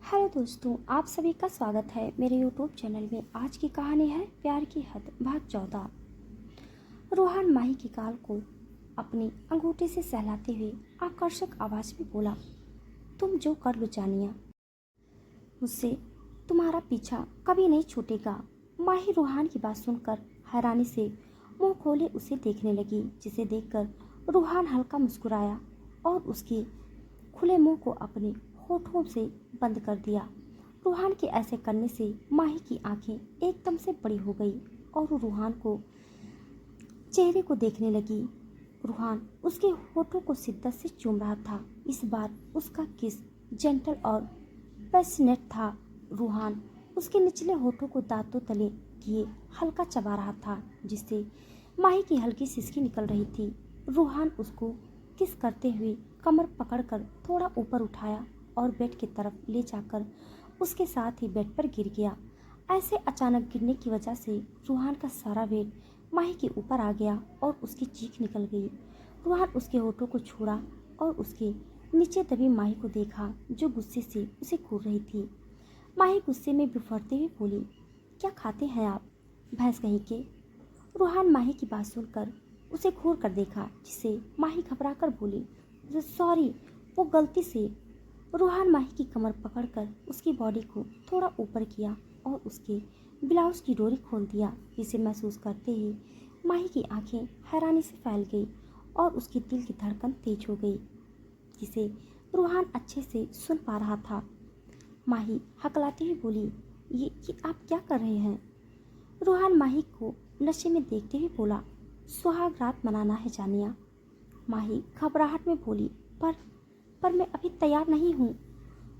Hello दोस्तों, आप सभी का स्वागत है मेरे यूट्यूब चैनल में। आज की कहानी है प्यार की हद भाग 14। रोहन माही की गाल को अपनी अंगूठे से सहलाते हुए आकर्षक आवाज में बोला, तुम जो कर लो जानिया, मुझसे तुम्हारा पीछा कभी नहीं छूटेगा। माही रोहन की बात सुनकर हैरानी से मुंह खोले उसे देखने लगी, जिसे देखकर रोहन हल्का मुस्कुराया और उसके खुले मुंह को अपने होठों से बंद कर दिया। रूहान के ऐसे करने से माही की आंखें एकदम से बड़ी हो गई और वो रूहान को चेहरे को देखने लगी। रूहान उसके होठों को शिद्दत से चूम रहा था। इस बार उसका किस जेंटल और पैशनेट था। रूहान उसके निचले होठों को दांतों तले किए हल्का चबा रहा था, जिससे माही की हल्की सिसकी निकल रही थी। रूहान उसको किस करते हुए कमर पकड़कर थोड़ा ऊपर उठाया और बेड की तरफ ले जाकर उसके साथ ही बेड पर गिर गया। ऐसे अचानक गिरने की वजह से रूहान का सारा वेट माही के ऊपर आ गया और उसकी चीख निकल गई। रूहान उसके होठों को छोड़ा और उसके नीचे दबी माही को देखा, जो गुस्से से उसे घूर रही थी। माही गुस्से में बिफरते हुए बोली, क्या खाते हैं आप, भैंस कहीं के। रूहान माही की बात सुनकर उसे घूर कर देखा, जिसे माही घबरा कर बोली, सॉरी, वो गलती से। रूहान माही की कमर पकड़कर उसकी बॉडी को थोड़ा ऊपर किया और उसके ब्लाउज की डोरी खोल दिया। इसे महसूस करते ही माही की आंखें हैरानी से फैल गई और उसकी दिल की धड़कन तेज हो गई, जिसे रूहान अच्छे से सुन पा रहा था। माही हकलाते हुए बोली, ये आप क्या कर रहे हैं। रूहान माही को नशे में देखते हुए बोला, सुहाग रात मनाना है जानिया। माही घबराहट में बोली, पर मैं अभी तैयार नहीं हूँ।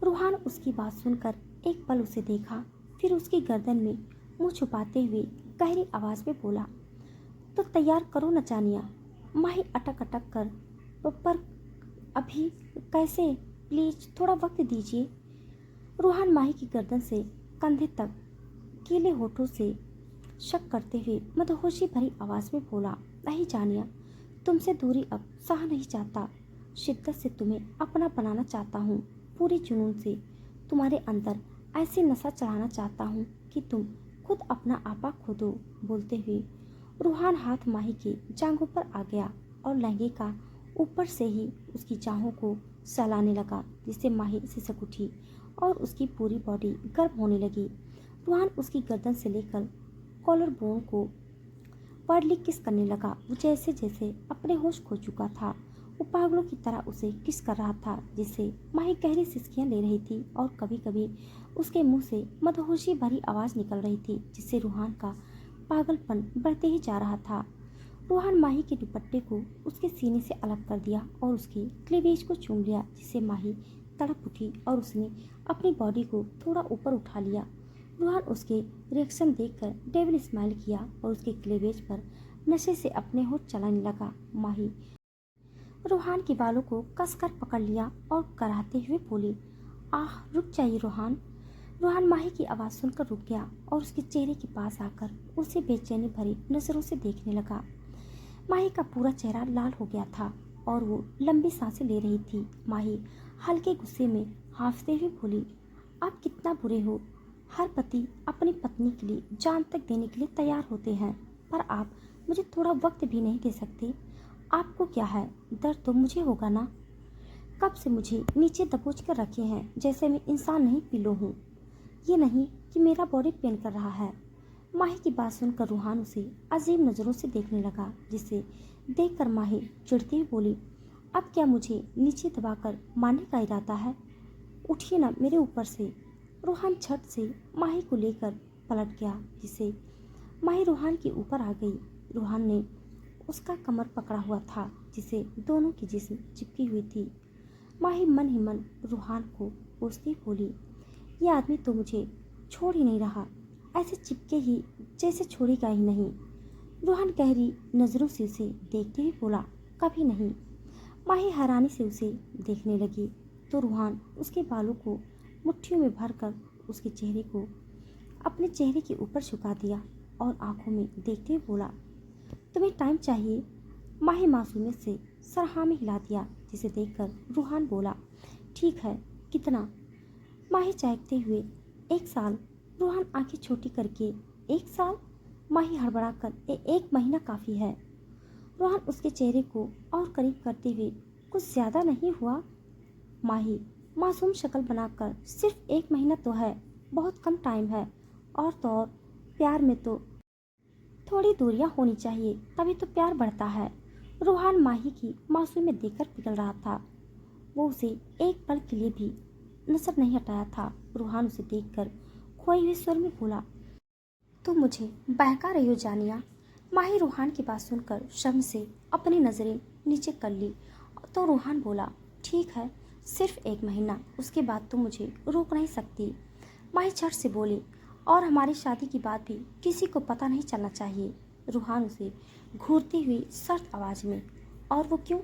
रूहान उसकी बात सुनकर एक पल उसे देखा, फिर उसकी गर्दन में मुंह छुपाते हुए गहरी आवाज में बोला, तो तैयार करो न जानिया। माही अटक अटक कर, पर अभी कैसे, प्लीज थोड़ा वक्त दीजिए। रूहान माही की गर्दन से कंधे तक गीले होठों से शक करते हुए मदहोशी भरी आवाज में बोला, नहीं जानिया, तुमसे दूरी अब सह नहीं चाहता। शिद्दत से तुम्हें अपना बनाना चाहता हूँ। पूरी जुनून से तुम्हारे अंदर ऐसी नशा चढ़ाना चाहता हूँ कि तुम खुद अपना आपा खो दो। बोलते हुए रूहान हाथ माही के जांघों पर आ गया और लहंगे का ऊपर से ही उसकी जांघों को सहलाने लगा, जिससे माही सिसक उठी और उसकी पूरी बॉडी गर्म होने लगी। रूहान उसकी गर्दन से लेकर कॉलर बोन को वर्डली किस करने लगा। वो जैसे जैसे अपने होश खो चुका था, वो पागलों की तरह उसे किस कर रहा था, जिससे माही गहरी सिसकियां ले रही थी और कभी कभी उसके मुंह से मदहोशी भरी आवाज निकल रही थी, जिससे रूहान का पागलपन बढ़ते ही जा रहा था। रूहान माही के दुपट्टे को उसके सीने से अलग कर दिया और उसकी क्लीवेज को चूम लिया, जिससे माही तड़प उठी और उसने अपनी बॉडी को थोड़ा ऊपर उठा लिया। रूहान उसके रिएक्शन देखकर डेविल स्माइल किया और उसके क्लीवेज पर नशे से अपने होठ चलाने लगा। माही रूहान के बालों को कसकर पकड़ लिया और कराहते हुए बोली, आह रुक जाइए रूहान। रूहान माही की आवाज़ सुनकर रुक गया और उसके चेहरे के पास आकर उसे बेचैनी भरी नजरों से देखने लगा। माही का पूरा चेहरा लाल हो गया था और वो लंबी सांसें ले रही थी। माही हल्के गुस्से में हाँफते हुए बोली, आप कितना बुरे हो। हर पति अपनी पत्नी के लिए जान तक देने के लिए तैयार होते हैं, पर आप मुझे थोड़ा वक्त भी नहीं दे सकते। आपको क्या है, दर्द तो मुझे होगा ना। कब से मुझे नीचे दबोच कर रखे हैं, जैसे मैं इंसान नहीं पिलो हूँ। ये नहीं कि मेरा बॉडी पेन कर रहा है। माही की बात सुनकर रूहान उसे अजीब नज़रों से देखने लगा, जिसे देखकर माही चिढ़ती हुई बोली, अब क्या मुझे नीचे दबाकर मारने का इरादा है। उठिए ना मेरे ऊपर से। रूहान झट से माही को लेकर पलट गया, जिससे माही रूहान के ऊपर आ गई। रूहान ने उसका कमर पकड़ा हुआ था, जिसे दोनों की जिस्म चिपकी हुई थी। माही मन ही मन रूहान को कोसती बोली, ये आदमी तो मुझे छोड़ ही नहीं रहा, ऐसे चिपके ही जैसे छोड़ेगा ही नहीं। रूहान गहरी नज़रों से उसे देखते हुए बोला, कभी नहीं। माही हैरानी से उसे देखने लगी तो रूहान उसके बालों को मुट्ठियों में भरकर उसके चेहरे को अपने चेहरे के ऊपर झुका दिया और आंखों में देखते हुए बोला, तुम्हें टाइम चाहिए। माही मासूमियत से सर हाँ में हिला दिया, जिसे देखकर रूहान बोला, ठीक है, कितना। माही चहकते हुए, 1 साल। रूहान आंखें छोटी करके, 1 साल? माही हड़बड़ा कर, 1 महीना काफ़ी है। रूहान उसके चेहरे को और करीब करते हुए, कुछ ज़्यादा नहीं हुआ? माही मासूम शक्ल बनाकर, सिर्फ 1 महीना तो है, बहुत कम टाइम है। और तो और प्यार में तो थोड़ी दूरियां होनी चाहिए, तभी तो प्यार बढ़ता है। रूहान माही की मासूमियत देखकर पिघल रहा था। वो उसे एक पल के लिए भी नजर नहीं हटाया था। रूहान उसे देखकर खोए हुए स्वर में बोला, तुम मुझे बहका रही हो जानिया। माही रूहान की बात सुनकर शर्म से अपनी नज़रें नीचे कर ली तो रूहान बोला, ठीक है, सिर्फ 1 महीना, उसके बाद तो मुझे रोक नहीं सकती। माही झट से बोली, और हमारी शादी की बात भी किसी को पता नहीं चलना चाहिए। रूहान उसे घूरती हुई सख्त आवाज़ में, और वो क्यों?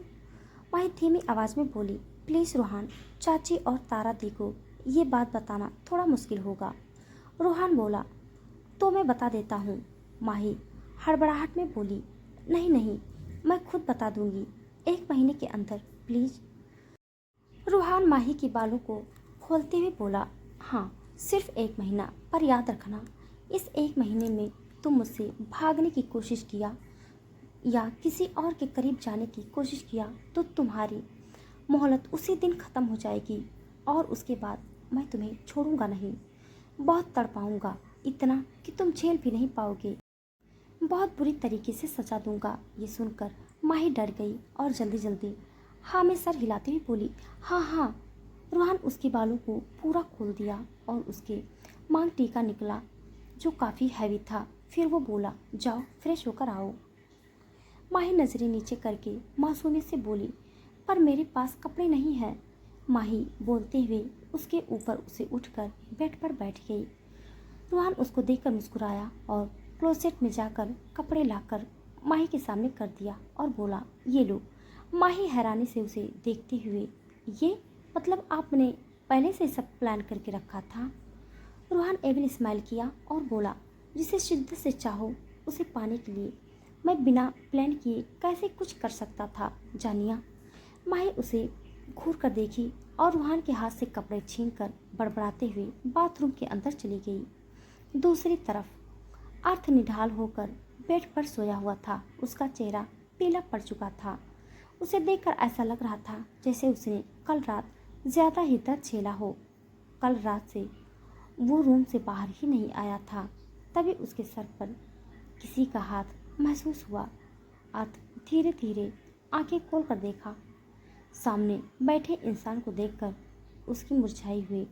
माही धीमी आवाज़ में बोली, प्लीज़ रूहान, चाची और तारा दी को ये बात बताना थोड़ा मुश्किल होगा। रूहान बोला, तो मैं बता देता हूँ। माही हड़बड़ाहट में बोली, नहीं नहीं, मैं खुद बता दूंगी, 1 महीने के अंदर, प्लीज़। रूहान माही के बालों को खोलते हुए बोला, हाँ, सिर्फ 1 महीना, पर याद रखना, इस 1 महीने में तुम मुझसे भागने की कोशिश किया या किसी और के करीब जाने की कोशिश किया तो तुम्हारी मोहलत उसी दिन ख़त्म हो जाएगी, और उसके बाद मैं तुम्हें छोड़ूंगा नहीं। बहुत तड़पाऊंगा, इतना कि तुम झेल भी नहीं पाओगे। बहुत बुरी तरीके से सजा दूंगा। ये सुनकर माही डर गई और जल्दी जल्दी हाँ में सर हिलाते हुए बोली, हाँ हाँ। रूहान उसके बालों को पूरा खोल दिया और उसके मांग टीका निकला जो काफ़ी हैवी था। फिर वो बोला, जाओ फ्रेश होकर आओ। माही नज़रें नीचे करके मासूमियत से बोली, पर मेरे पास कपड़े नहीं हैं। माही बोलते हुए उसके ऊपर उसे उठकर बेड पर बैठ गई। रूहान उसको देखकर मुस्कुराया और क्लोसेट में जाकर कपड़े लाकर माही के सामने कर दिया और बोला, ये लो। माही हैरानी से उसे देखते हुए, ये मतलब आपने पहले से सब प्लान करके रखा था? रूहान एविल स्माइल किया और बोला, जिसे शिद्दत से चाहो उसे पाने के लिए मैं बिना प्लान किए कैसे कुछ कर सकता था जानिया। माही उसे घूर कर देखी और रूहान के हाथ से कपड़े छीनकर बड़बड़ाते हुए बाथरूम के अंदर चली गई। दूसरी तरफ अर्थ निढाल होकर बेड पर सोया हुआ था। उसका चेहरा पीला पड़ चुका था। उसे देखकर ऐसा लग रहा था जैसे उसने कल रात ज़्यादा ही दर्द झेला हो। कल रात से वो रूम से बाहर ही नहीं आया था। तभी उसके सर पर किसी का हाथ महसूस हुआ। अर्थ धीरे धीरे आंखें खोल कर देखा। सामने बैठे इंसान को देखकर उसकी मुरझाई हुई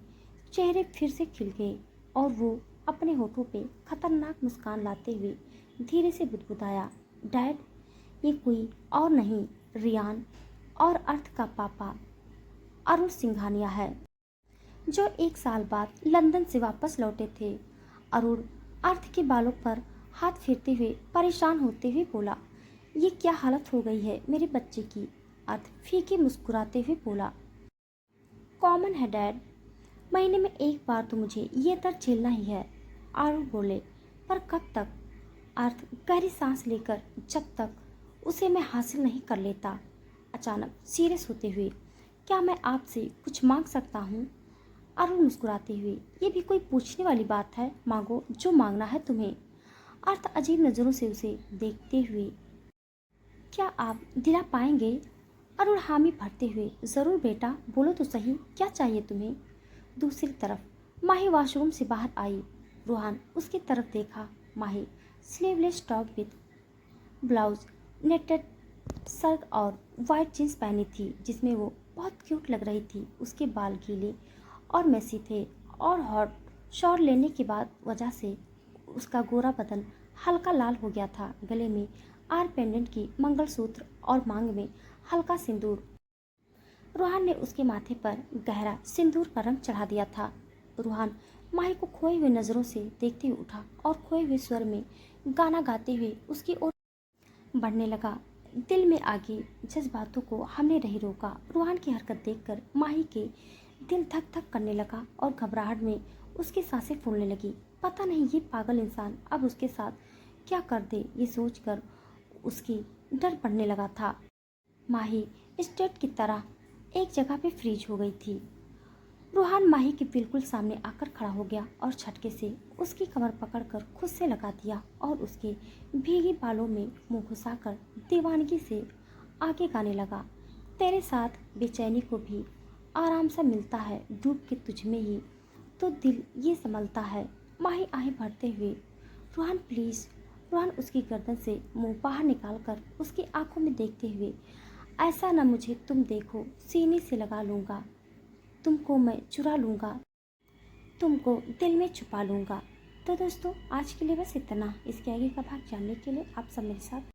चेहरे फिर से खिल गए और वो अपने होठों पे खतरनाक मुस्कान लाते हुए धीरे से बुदबुदाया, डैड, ये कोई और नहीं, रियान और अर्थ का पापा अरुण सिंघानिया है, जो 1 साल बाद लंदन से वापस लौटे थे। अरुण अर्थ के बालों पर हाथ फेरते हुए परेशान होते हुए बोला, ये क्या हालत हो गई है मेरे बच्चे की? अर्थ फीके मुस्कुराते हुए बोला, कॉमन है डैड, महीने में 1 बार तो मुझे ये दर्द झेलना ही है। आरुण बोले, पर कब तक? अर्थ गहरी सांस लेकर, जब तक उसे मैं हासिल नहीं कर लेता। अचानक सीरियस होते हुए, क्या मैं आपसे कुछ मांग सकता हूँ? अरुण मुस्कुराते हुए, ये भी कोई पूछने वाली बात है, मांगो जो मांगना है तुम्हें। अर्थ अजीब नज़रों से उसे देखते हुए, क्या आप दिला पाएंगे? अरुण हामी भरते हुए, ज़रूर बेटा, बोलो तो सही, क्या चाहिए तुम्हें? दूसरी तरफ माही वॉशरूम से बाहर आई। रूहान उसकी तरफ देखा। Mahi sleeveless top with blouse, netted shirt और वाइट जींस पहनी थी जिसमें वो बहुत क्यूट लग रही थी। उसके बाल गीले और मेसी थे और हॉट शॉवर लेने के बाद वजह से उसका गोरा बदन हल्का लाल हो गया था। गले में आर पेंडेंट की मंगलसूत्र और मांग में हल्का सिंदूर। रूहान ने उसके माथे पर गहरा सिंदूर का रंग चढ़ा दिया था। रूहान माही को खोए हुए नज़रों से देखते हुए उठा और खोए हुए स्वर में गाना गाते हुए उसकी ओर बढ़ने लगा। दिल में आगे जज्बातों को हमने नहीं रोका। रूहान की हरकत देखकर माही के दिल धक धक करने लगा और घबराहट में उसकी सांसें फूलने लगी। पता नहीं ये पागल इंसान अब उसके साथ क्या कर दे, ये सोचकर उसकी डर पड़ने लगा था। माही स्टेट की तरह एक जगह पे फ्रीज हो गई थी। रूहान माही के बिल्कुल सामने आकर खड़ा हो गया और झटके से उसकी कमर पकड़कर खुद से लगा दिया और उसके भीगे बालों में मुंह घुसाकर दीवानगी से आगे गाने लगा। तेरे साथ बेचैनी को भी आराम सा मिलता है, डूब के तुझ में ही तो दिल ये संभलता है। माही आहें भरते हुए, रूहान प्लीज़। रूहान उसकी गर्दन से मुंह बाहर निकालकर उसकी आंखों में देखते हुए, ऐसा न मुझे तुम देखो, सीने से लगा लूँगा, तुमको मैं चुरा लूँगा, तुमको दिल में छुपा लूँगा। तो दोस्तों आज के लिए बस इतना। इसके आगे का भाग जानने के लिए आप सब मेरे साथ